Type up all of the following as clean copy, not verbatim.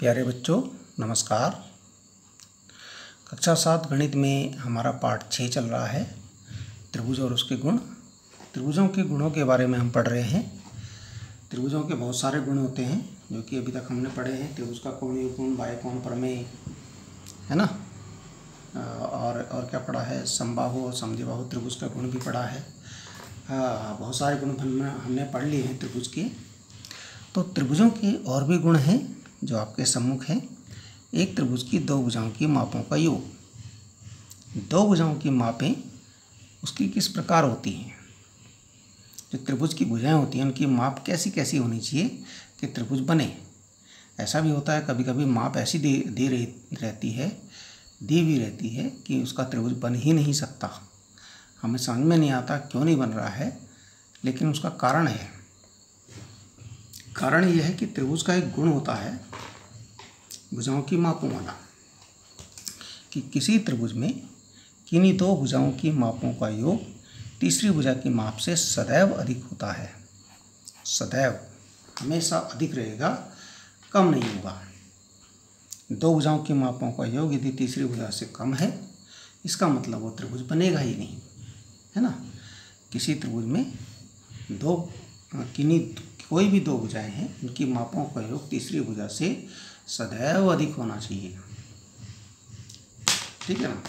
प्यारे बच्चों नमस्कार। कक्षा 7 गणित में हमारा पाठ 6 चल रहा है, त्रिभुज और उसके गुण। त्रिभुजों के गुणों के बारे में हम पढ़ रहे हैं। त्रिभुजों के बहुत सारे गुण होते हैं जो कि अभी तक हमने पढ़े हैं। त्रिभुज का कोणीय गुण, बाह्यकोण प्रमेय, है ना। और क्या पढ़ा है, समबाहु और समद्विबाहु त्रिभुज का गुण भी पढ़ा है। बहुत सारे गुण हमने पढ़ लिए हैं त्रिभुज के। तो त्रिभुजों के और भी गुण हैं जो आपके सम्मुख हैं। एक त्रिभुज की दो भुजाओं की मापों का योग। दो भुजाओं की मापें उसकी किस प्रकार होती हैं। जो त्रिभुज की भुजाएं होती हैं उनकी माप कैसी कैसी होनी चाहिए कि त्रिभुज बने। ऐसा भी होता है कभी कभी माप ऐसी दी भी रहती है कि उसका त्रिभुज बन ही नहीं सकता। हमें समझ में नहीं आता क्यों नहीं बन रहा है, लेकिन उसका कारण है। कारण यह है कि त्रिभुज का एक गुण होता है भुजाओं की मापों वाला, कि किसी त्रिभुज में किन्हीं दो भुजाओं की मापों का योग तीसरी भुजा की माप से सदैव अधिक होता है। सदैव, हमेशा अधिक रहेगा, कम नहीं होगा। दो भुजाओं की मापों का योग यदि तीसरी भुजा से कम है, इसका मतलब वो त्रिभुज बनेगा ही नहीं, है ना। किसी त्रिभुज में कोई भी दो भुजाएं हैं, उनकी मापों का योग तीसरी भुजा से सदैव अधिक होना चाहिए, ठीक है ना।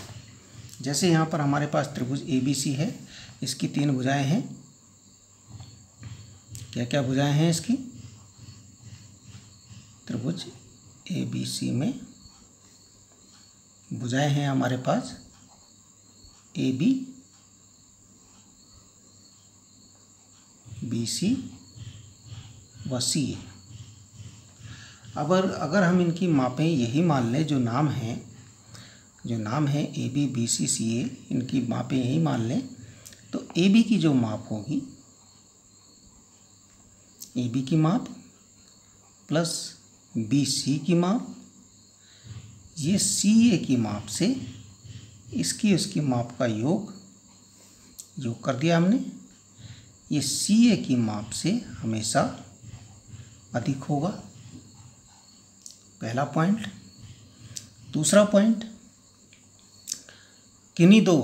जैसे यहाँ पर हमारे पास त्रिभुज ABC है, इसकी 3 भुजाएं हैं। क्या क्या भुजाएं हैं इसकी? त्रिभुज ABC में भुजाएं हैं हमारे पास AB, BC व CA। अगर हम इनकी मापें यही मान लें, जो नाम है AB, BC, CA, इनकी मापें यही मान लें, तो AB की जो माप होगी, AB की माप प्लस BC की माप, ये CA की माप से उसकी माप का योग कर दिया हमने। ये CA की माप से हमेशा अधिक होगा, पहला पॉइंट। दूसरा पॉइंट,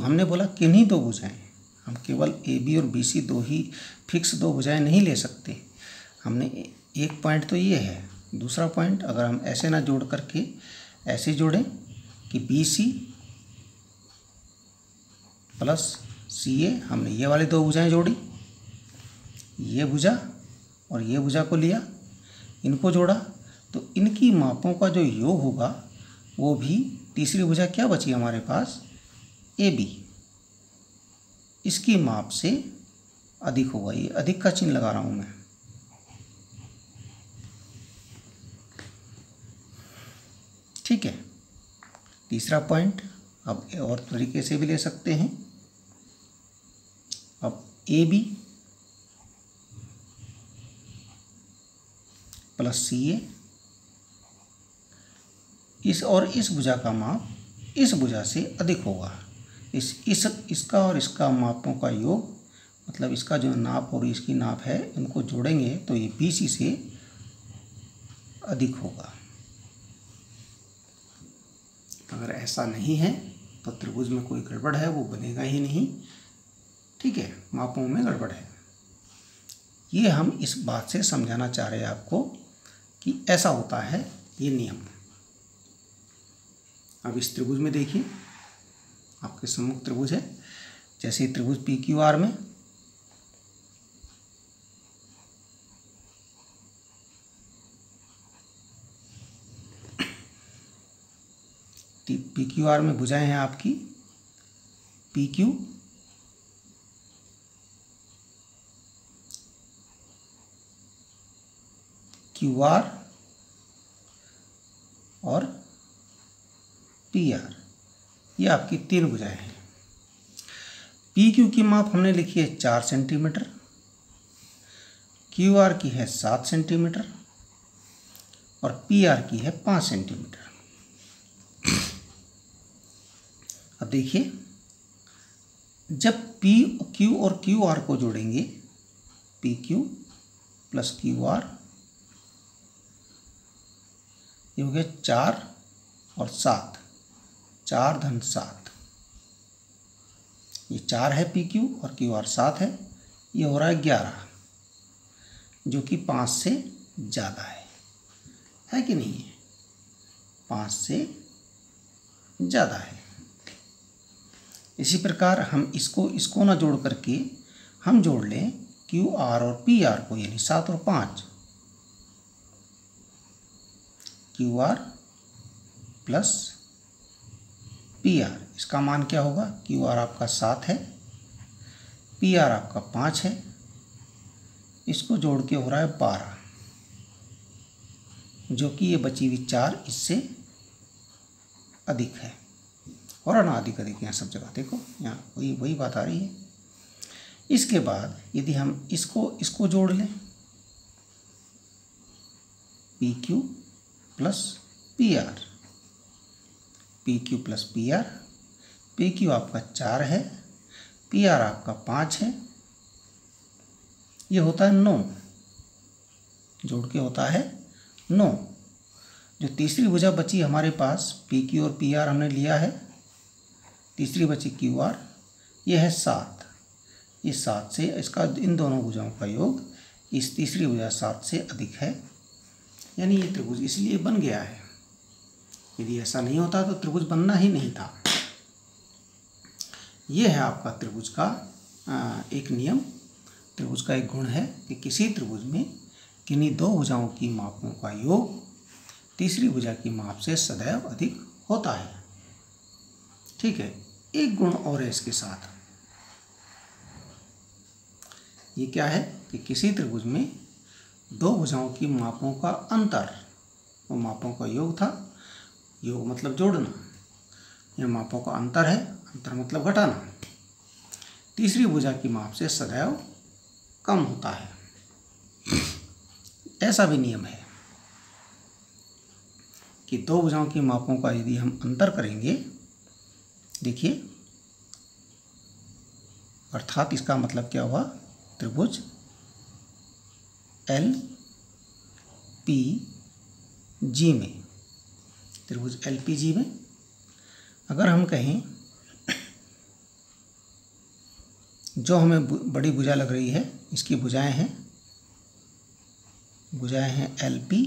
हमने बोला किन्हीं दो भुजाएं। हम केवल AB और BC दो ही फिक्स दो भुजाएं नहीं ले सकते। हमने एक पॉइंट तो ये है। दूसरा पॉइंट, अगर हम ऐसे ना जोड़ करके ऐसे जोड़ें कि BC प्लस CA, हमने ये वाली दो भुजाएं जोड़ी, ये भुजा और ये भुजा को लिया, इनको जोड़ा, तो इनकी मापों का जो योग होगा वो भी तीसरी भुजा क्या बची हमारे पास, AB, इसकी माप से अधिक होगा। ये अधिक का चिन्ह लगा रहा हूं मैं, ठीक है। तीसरा पॉइंट अब और तरीके से भी ले सकते हैं। अब AB प्लस CA, इस भुजा का माप इस भुजा से अधिक होगा। इसका और इसका मापों का योग, मतलब इसका जो नाप और इसकी नाप है, इनको जोड़ेंगे तो ये BC से अधिक होगा। अगर ऐसा नहीं है तो त्रिभुज में कोई गड़बड़ है, वो बनेगा ही नहीं, ठीक है। मापों में गड़बड़ है। ये हम इस बात से समझाना चाह रहे हैं आपको कि ऐसा होता है ये नियम। अब इस त्रिभुज में देखिए, आपके सम्मुख त्रिभुज है। जैसे त्रिभुज PQR में PQR में भुजाएं हैं आपकी PQ, QR और PR, ये आपकी 3 भुजाएं हैं। PQ की माप हमने लिखी है 4 सेंटीमीटर, QR की है 7 सेंटीमीटर और PR की है 5 सेंटीमीटर। अब देखिए, जब PQ और QR को जोड़ेंगे, PQ प्लस QR ये हो गया 4 और 7, 4 धन 7, ये 4 है पी क्यू और क्यू आर 7 है, ये हो रहा है 11, जो कि 5 से ज़्यादा है कि नहीं है? 5 से ज़्यादा है। इसी प्रकार हम इसको ना जोड़ करके हम जोड़ लें क्यू आर और पी आर को, यानी 7 और 5, Q R plus P R. इसका मान क्या होगा? क्यू आर आपका 7 है, पी आर आपका 5 है, इसको जोड़ के हो रहा है 12, जो कि ये बची हुई 4 इससे अधिक है। और ना अधिक यहाँ सब जगह देखो, यहाँ वही बात आ रही है। इसके बाद यदि हम इसको जोड़ लें, P Q plus P R, P Q plus P R, P Q आपका 4 है, पी आर आपका 5 है, ये होता है 9, जोड़ के होता है 9। जो तीसरी भुजा बची हमारे पास, पी क्यू और पी आर हमने लिया है, तीसरी बची क्यू आर, ये है 7, ये 7 से, इसका इन दोनों भुजाओं का योग इस तीसरी भुजा 7 से अधिक है, यानी ये त्रिभुज इसलिए बन गया है। यदि ऐसा नहीं होता तो त्रिभुज बनना ही नहीं था। ये है आपका त्रिभुज का एक नियम, त्रिभुज का एक गुण है कि किसी त्रिभुज में किन्हीं दो भुजाओं की मापों का योग तीसरी भुजा की माप से सदैव अधिक होता है। ठीक है, एक गुण और है इसके साथ। ये क्या है कि किसी त्रिभुज में दो भुजाओं की मापों का अंतर, वो मापों का योग था, योग मतलब जोड़ना, यह मापों का अंतर है, अंतर मतलब घटाना, तीसरी भुजा की माप से सदैव कम होता है। ऐसा भी नियम है कि दो भुजाओं की मापों का यदि हम अंतर करेंगे, देखिए, अर्थात इसका मतलब क्या हुआ, त्रिभुज एल पी जी में, त्रिभुज एल पी जी में अगर हम कहें जो हमें बड़ी भुजा लग रही है, इसकी भुजाएं हैं एल पी,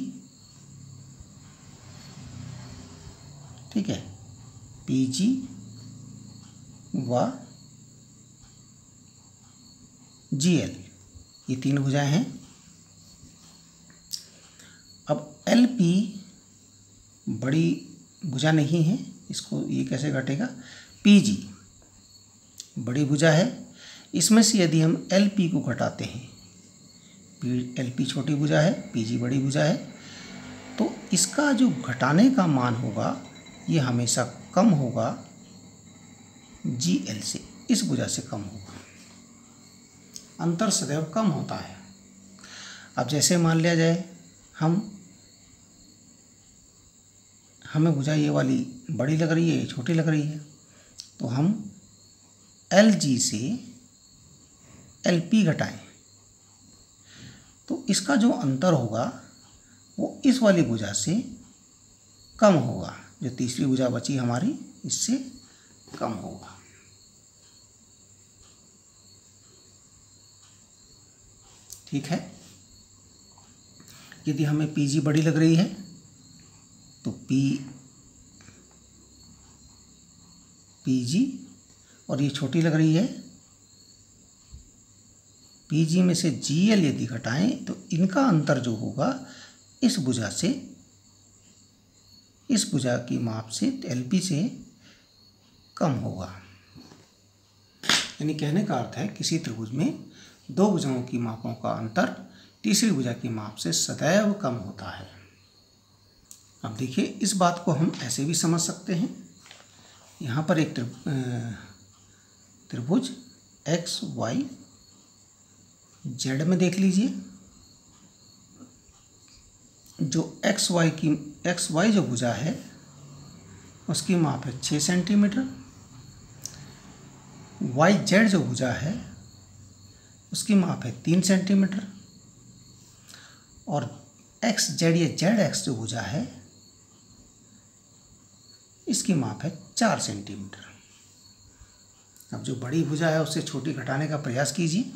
ठीक है, पी जी व जी एल, ये तीन भुजाएं हैं। अब एल पी बड़ी भुजा नहीं है, इसको ये कैसे घटेगा, पी जी बड़ी भुजा है, इसमें से यदि हम एल पी को घटाते हैं, एल पी छोटी भुजा है, पी जी बड़ी भुजा है, तो इसका जो घटाने का मान होगा ये हमेशा कम होगा जी एल से, इस भुजा से कम होगा, अंतर सदैव कम होता है। अब जैसे मान लिया जाए हमें भुजा ये वाली बड़ी लग रही है, ये छोटी लग रही है, तो हम एल जी से एल पी घटाएं तो इसका जो अंतर होगा वो इस वाली भुजा से कम होगा, जो तीसरी भुजा बची हमारी इससे कम होगा। ठीक है, यदि हमें पी जी बड़ी लग रही है तो पी जी और ये छोटी लग रही है, पी जी में से जी एल यदि घटाएं तो इनका अंतर जो होगा इस भुजा से, इस भुजा की माप से एल पी से कम होगा। यानी कहने का अर्थ है किसी त्रिभुज में दो भुजाओं की मापों का अंतर तीसरी भुजा की माप से सदैव कम होता है। अब देखिए, इस बात को हम ऐसे भी समझ सकते हैं, यहाँ पर एक त्रिभुज एक्स वाई जेड में देख लीजिए, जो एक्स वाई जो भुजा है उसकी माप है 6 सेंटीमीटर, वाई जेड जो भुजा है उसकी माप है 3 सेंटीमीटर, और एक्स जेड या जेड एक्स जो भुजा है इसकी माप है 4 सेंटीमीटर। अब जो बड़ी भुजा है उससे छोटी घटाने का प्रयास कीजिए।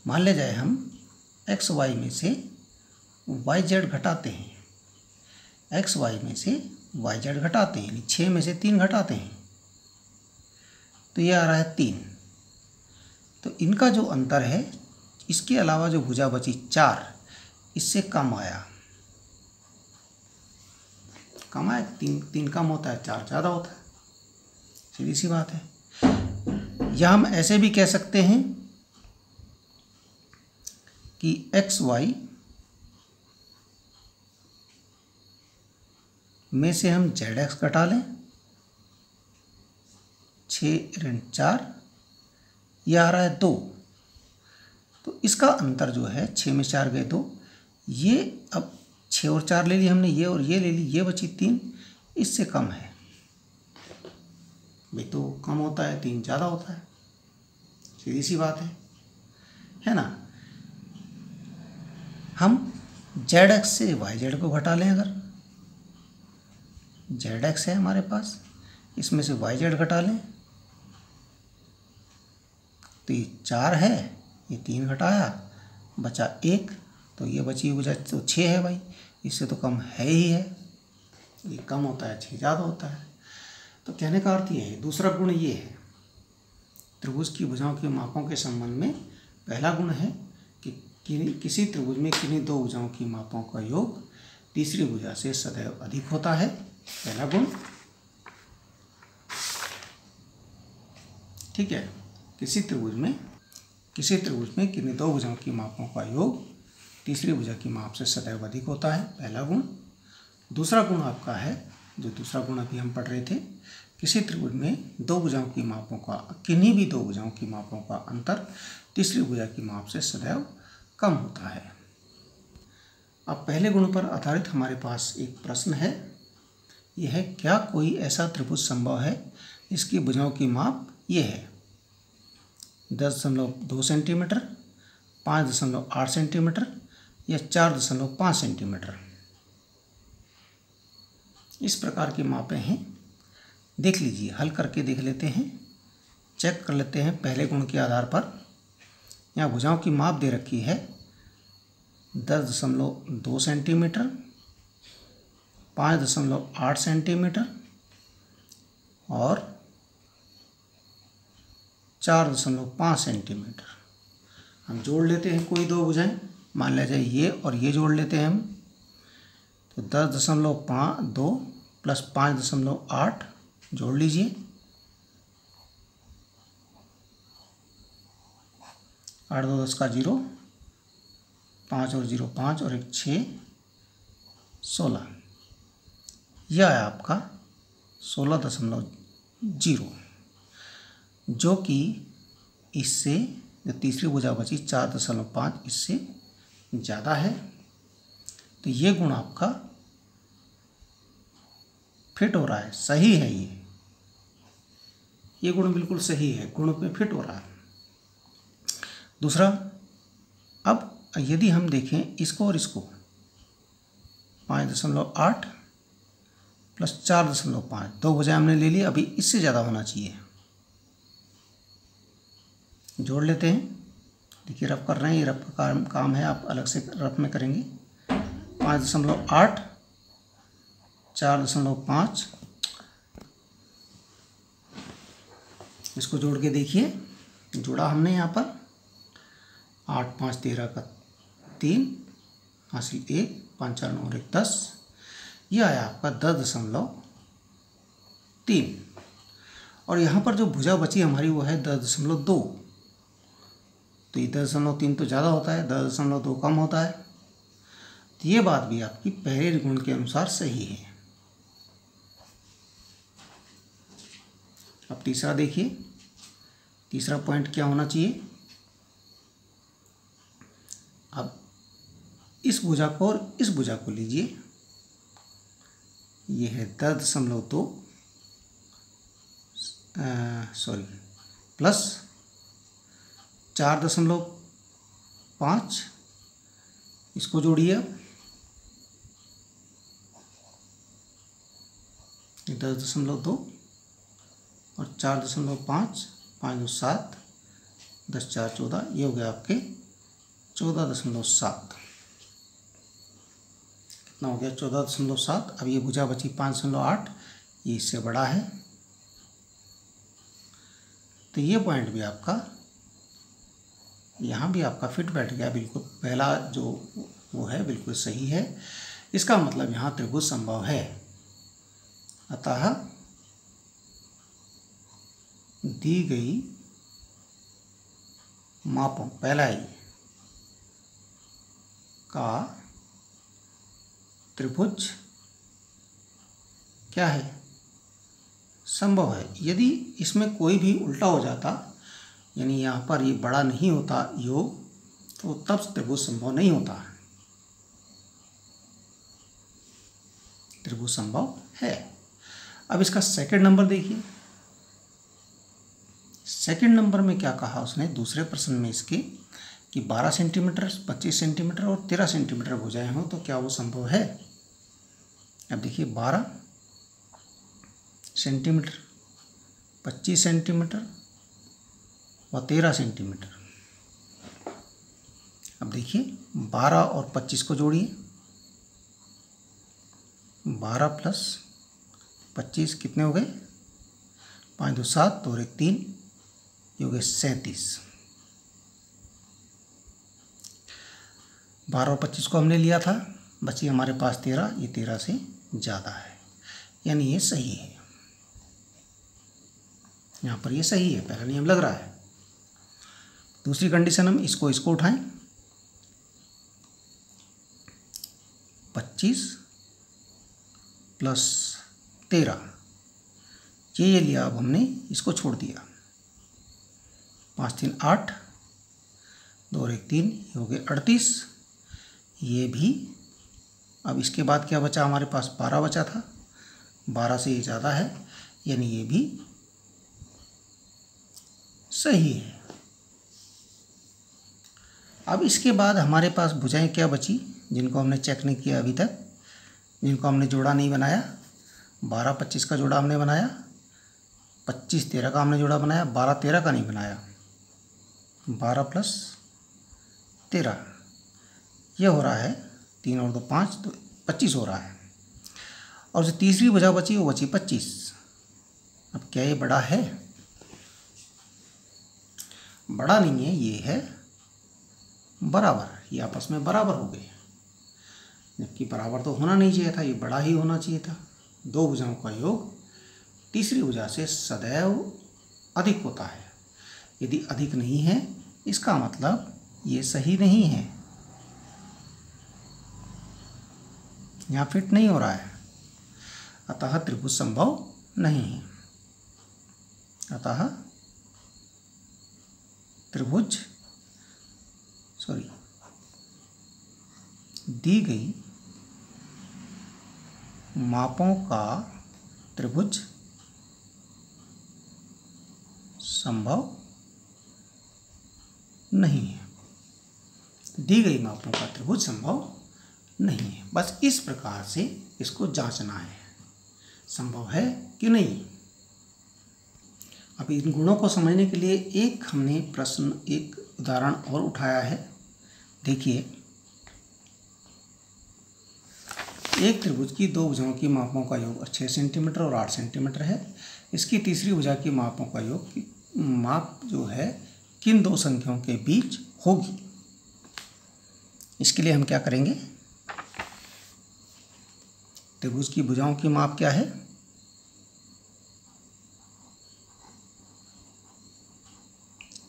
मान ले जाए हम एक्स वाई में से वाई जेड घटाते हैं, एक्स वाई में से वाई जेड घटाते हैं, यानी 6 में से 3 घटाते हैं, तो ये आ रहा है 3। तो इनका जो अंतर है, इसके अलावा जो भुजा बची 4, इससे कम आया। 3 कम होता है, 4 ज़्यादा होता है, सीधी सी बात है। या हम ऐसे भी कह सकते हैं कि एक्स वाई में से हम जेड एक्स घटा लें, 6 ऋण 4, यह आ रहा है 2। तो इसका अंतर जो है 6 में 4 गए 2, ये अब 6 और 4 ले ली हमने, ये और ये ले ली, ये बची 3, इससे कम है। भाई तो कम होता है, 3 ज़्यादा होता है, सीधी सी बात है ना। हम जेड एक्स से वाई जेड को घटा लें, अगर जेड एक्स है हमारे पास, इसमें से वाई जेड घटा लें, तो ये 4 है, ये 3 घटाया, बचा 1, तो ये बची हुई तो 6 है भाई, इससे तो कम है ही है। ये कम होता है, 6 ज़्यादा होता है। तो कहने का अर्थ ये है, दूसरा गुण ये है, त्रिभुज की भुजाओं के मापों के संबंध में पहला गुण है कि किसी त्रिभुज में किन्हीं 2 भुजाओं की मापों का योग तीसरी भुजा से सदैव अधिक होता है, पहला गुण। ठीक है, किसी त्रिभुज में किन्हीं 2 भुजाओं की मापों का योग तीसरी भुजा की माप से सदैव अधिक होता है, पहला गुण। दूसरा गुण आपका है, जो दूसरा गुण अभी हम पढ़ रहे थे, किसी त्रिभुज में 2 भुजाओं की मापों का, किन्हीं भी 2 भुजाओं की मापों का अंतर तीसरी भुजा की माप से सदैव कम होता है। अब पहले गुण पर आधारित हमारे पास एक प्रश्न है, यह है क्या कोई ऐसा त्रिभुज संभव है जिसकी भुजाओं की माप ये है 10.2 सेंटीमीटर, 5.8 सेंटीमीटर या 4.5 सेंटीमीटर। इस प्रकार की मापें हैं, देख लीजिए, हल करके देख लेते हैं, चेक कर लेते हैं। पहले गुण के आधार पर यहाँ भुजाओं की माप दे रखी है 10.2 सेंटीमीटर, 5.8 सेंटीमीटर और 4.5 सेंटीमीटर। हम जोड़ लेते हैं कोई 2 भुजाएं, मान लिया जाए ये और ये जोड़ लेते हैं हम, तो 10.2 प्लस 5.8 जोड़ लीजिए, 8 2 10 का 0, 5 और 0 5 और 1 6, 16। यह है आपका 16.0, जो कि इससे जो तीसरी भुजा बची 4.5 इससे ज़्यादा है। तो ये गुण आपका फिट हो रहा है, सही है, ये गुण बिल्कुल सही है, गुण पे फिट हो रहा है। दूसरा, अब यदि हम देखें इसको और इसको, 5.8 प्लस 4.5, 2 भुजाएं हमने ले ली, अभी इससे ज़्यादा होना चाहिए, जोड़ लेते हैं। देखिए रफ कर रहे हैं, ये रफ का काम है, आप अलग से रफ में करेंगे। 5.8 4.5, इसको जोड़ के देखिए, जोड़ा हमने यहाँ पर 8 5 13 का 3 हासिल 1, 5 4 9 1 10, यह आया आपका 10.3। और यहाँ पर जो भुजा बची हमारी वो है 10.2, तो ये 10.3 तो ज़्यादा होता है, 10.2 कम होता है। तो ये बात भी आपकी पहले गुण के अनुसार सही है। अब तीसरा देखिए, तीसरा पॉइंट क्या होना चाहिए। अब इस भुजा को और इस भुजा को लीजिए, ये है 10.2 प्लस 4.5, इसको जोड़िए, 10.2 और 4.5, 5 2 7, 10 4 14, ये हो गया आपके 14.7। कितना हो गया? 14.7। अब ये भुजा बची 5.8, ये इससे बड़ा है, तो ये पॉइंट भी आपका, यहाँ भी आपका फिट बैठ गया बिल्कुल। पहला जो वो है बिल्कुल सही है। इसका मतलब यहाँ त्रिभुज संभव है। अतः दी गई मापों पहला ही का त्रिभुज क्या है? संभव है। यदि इसमें कोई भी उल्टा हो जाता, यानी यहाँ पर ये बड़ा नहीं होता योग, तो तब त्रिभुज संभव नहीं होता। त्रिभुज संभव है। अब इसका सेकंड नंबर देखिए। सेकंड नंबर में क्या कहा उसने दूसरे प्रश्न में इसके कि 12 सेंटीमीटर, 25 सेंटीमीटर और 13 सेंटीमीटर भुजाएं हों तो क्या वो संभव है? अब देखिए 12 सेंटीमीटर, 25 सेंटीमीटर और 13 सेंटीमीटर। अब देखिए 12 और 25 को जोड़िए, 12 प्लस 25 कितने हो गए? 5 2 7 और 1 3, ये हो गए 37। 12 और 25 को हमने लिया था, बची हमारे पास 13, ये 13 से ज़्यादा है, यानी ये सही है। यहाँ पर ये सही है, पहला नियम लग रहा है। दूसरी कंडीशन हम इसको उठाएं, 25 प्लस 13, ये लिया। अब हमने इसको छोड़ दिया, 5 3 8, 2 और 1 3, ये हो गए 38। ये भी, अब इसके बाद क्या बचा हमारे पास? 12 बचा था, 12 से ये ज़्यादा है, यानी ये भी सही है। अब इसके बाद हमारे पास भुजाएं क्या बची जिनको हमने चेक नहीं किया अभी तक, जिनको हमने जोड़ा नहीं बनाया? 12 25 का जोड़ा हमने बनाया, 25 13 का हमने जोड़ा बनाया, 12 13 का नहीं बनाया। 12 प्लस 13, ये हो रहा है 3 और 2 5, तो 25 हो रहा है। और जो तीसरी भुजा बची वो बची 25। अब क्या ये बड़ा है? बड़ा नहीं है, ये है बराबर। ये आपस में बराबर हो गए, जबकि बराबर तो होना नहीं चाहिए था, ये बड़ा ही होना चाहिए था। दो भुजाओं का योग तीसरी भुजा से सदैव अधिक होता है। यदि अधिक नहीं है, इसका मतलब ये सही नहीं है, यहाँ फिट नहीं हो रहा है, अतः त्रिभुज संभव नहीं है। अतः त्रिभुज दी गई मापों का त्रिभुज संभव नहीं है। दी गई मापों का त्रिभुज संभव नहीं है। बस इस प्रकार से इसको जांचना है, संभव है कि नहीं। अब इन गुणों को समझने के लिए एक हमने प्रश्न, एक उदाहरण और उठाया है। देखिए, एक त्रिभुज की दो भुजाओं की मापों का योग 6 सेंटीमीटर और 8 सेंटीमीटर है। इसकी तीसरी भुजा की मापों का योग माप जो है किन दो संख्याओं के बीच होगी। इसके लिए हम क्या करेंगे? त्रिभुज की भुजाओं की माप क्या है?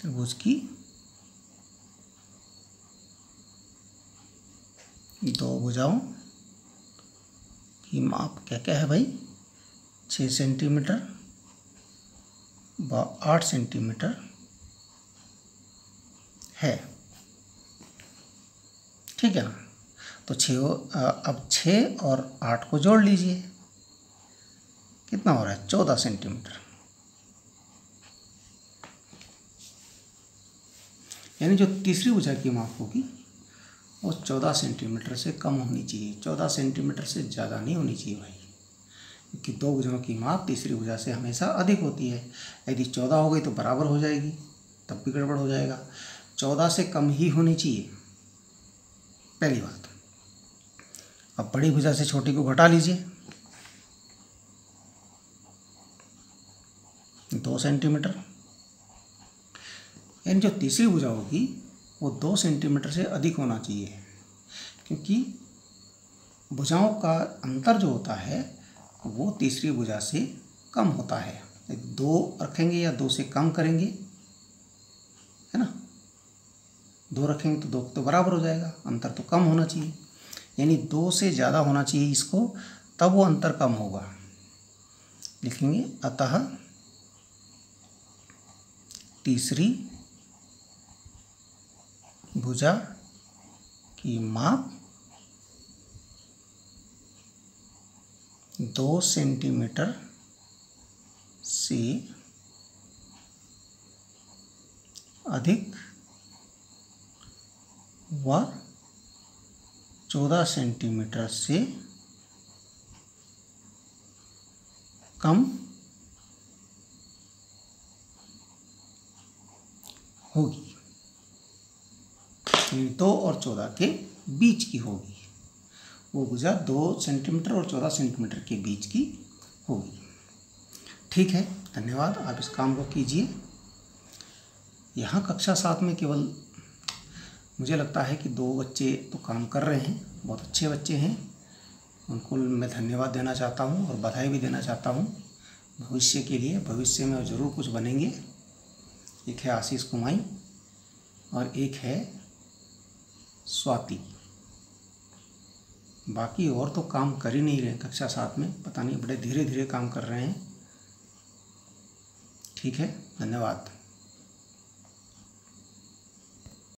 त्रिभुज की दो भुजाओं की माप क्या क्या है भाई? 6 सेंटीमीटर व 8 सेंटीमीटर है, ठीक है ना। तो अब 6 और 8 को जोड़ लीजिए, कितना हो रहा है? 14 सेंटीमीटर। यानी जो तीसरी भुजा की माप होगी वो 14 सेंटीमीटर से कम होनी चाहिए, 14 सेंटीमीटर से ज़्यादा नहीं होनी चाहिए भाई। क्योंकि दो भुजाओं की माप तीसरी भुजा से हमेशा अधिक होती है। यदि 14 हो गई तो बराबर हो जाएगी, तब भी गड़बड़ हो जाएगा। 14 से कम ही होनी चाहिए, पहली बात। अब बड़ी भुजा से छोटी को घटा लीजिए, 2 सेंटीमीटर। यानी जो तीसरी भुजा होगी वो 2 सेंटीमीटर से अधिक होना चाहिए, क्योंकि भुजाओं का अंतर जो होता है वो तीसरी भुजा से कम होता है। 2 रखेंगे या 2 से कम करेंगे, है ना, 2 रखेंगे तो 2 तो बराबर हो जाएगा, अंतर तो कम होना चाहिए। यानी 2 से ज़्यादा होना चाहिए इसको, तब वो अंतर कम होगा। लिखेंगे अतः तीसरी भुजा की माप 2 सेंटीमीटर से अधिक व 14 सेंटीमीटर से कम होगी। 2 और 14 के बीच की होगी, वो भुजा 2 सेंटीमीटर और 14 सेंटीमीटर के बीच की होगी। ठीक है, धन्यवाद। आप इस काम को कीजिए। यहाँ कक्षा 7 में केवल मुझे लगता है कि 2 बच्चे तो काम कर रहे हैं, बहुत अच्छे बच्चे हैं, उनको मैं धन्यवाद देना चाहता हूँ और बधाई भी देना चाहता हूँ भविष्य के लिए। भविष्य में ज़रूर कुछ बनेंगे। एक है आशीष कुमाई और एक है स्वाति। बाकी और तो काम कर ही नहीं रहे कक्षा 7 में, पता नहीं, बड़े धीरे धीरे काम कर रहे हैं। ठीक है, धन्यवाद।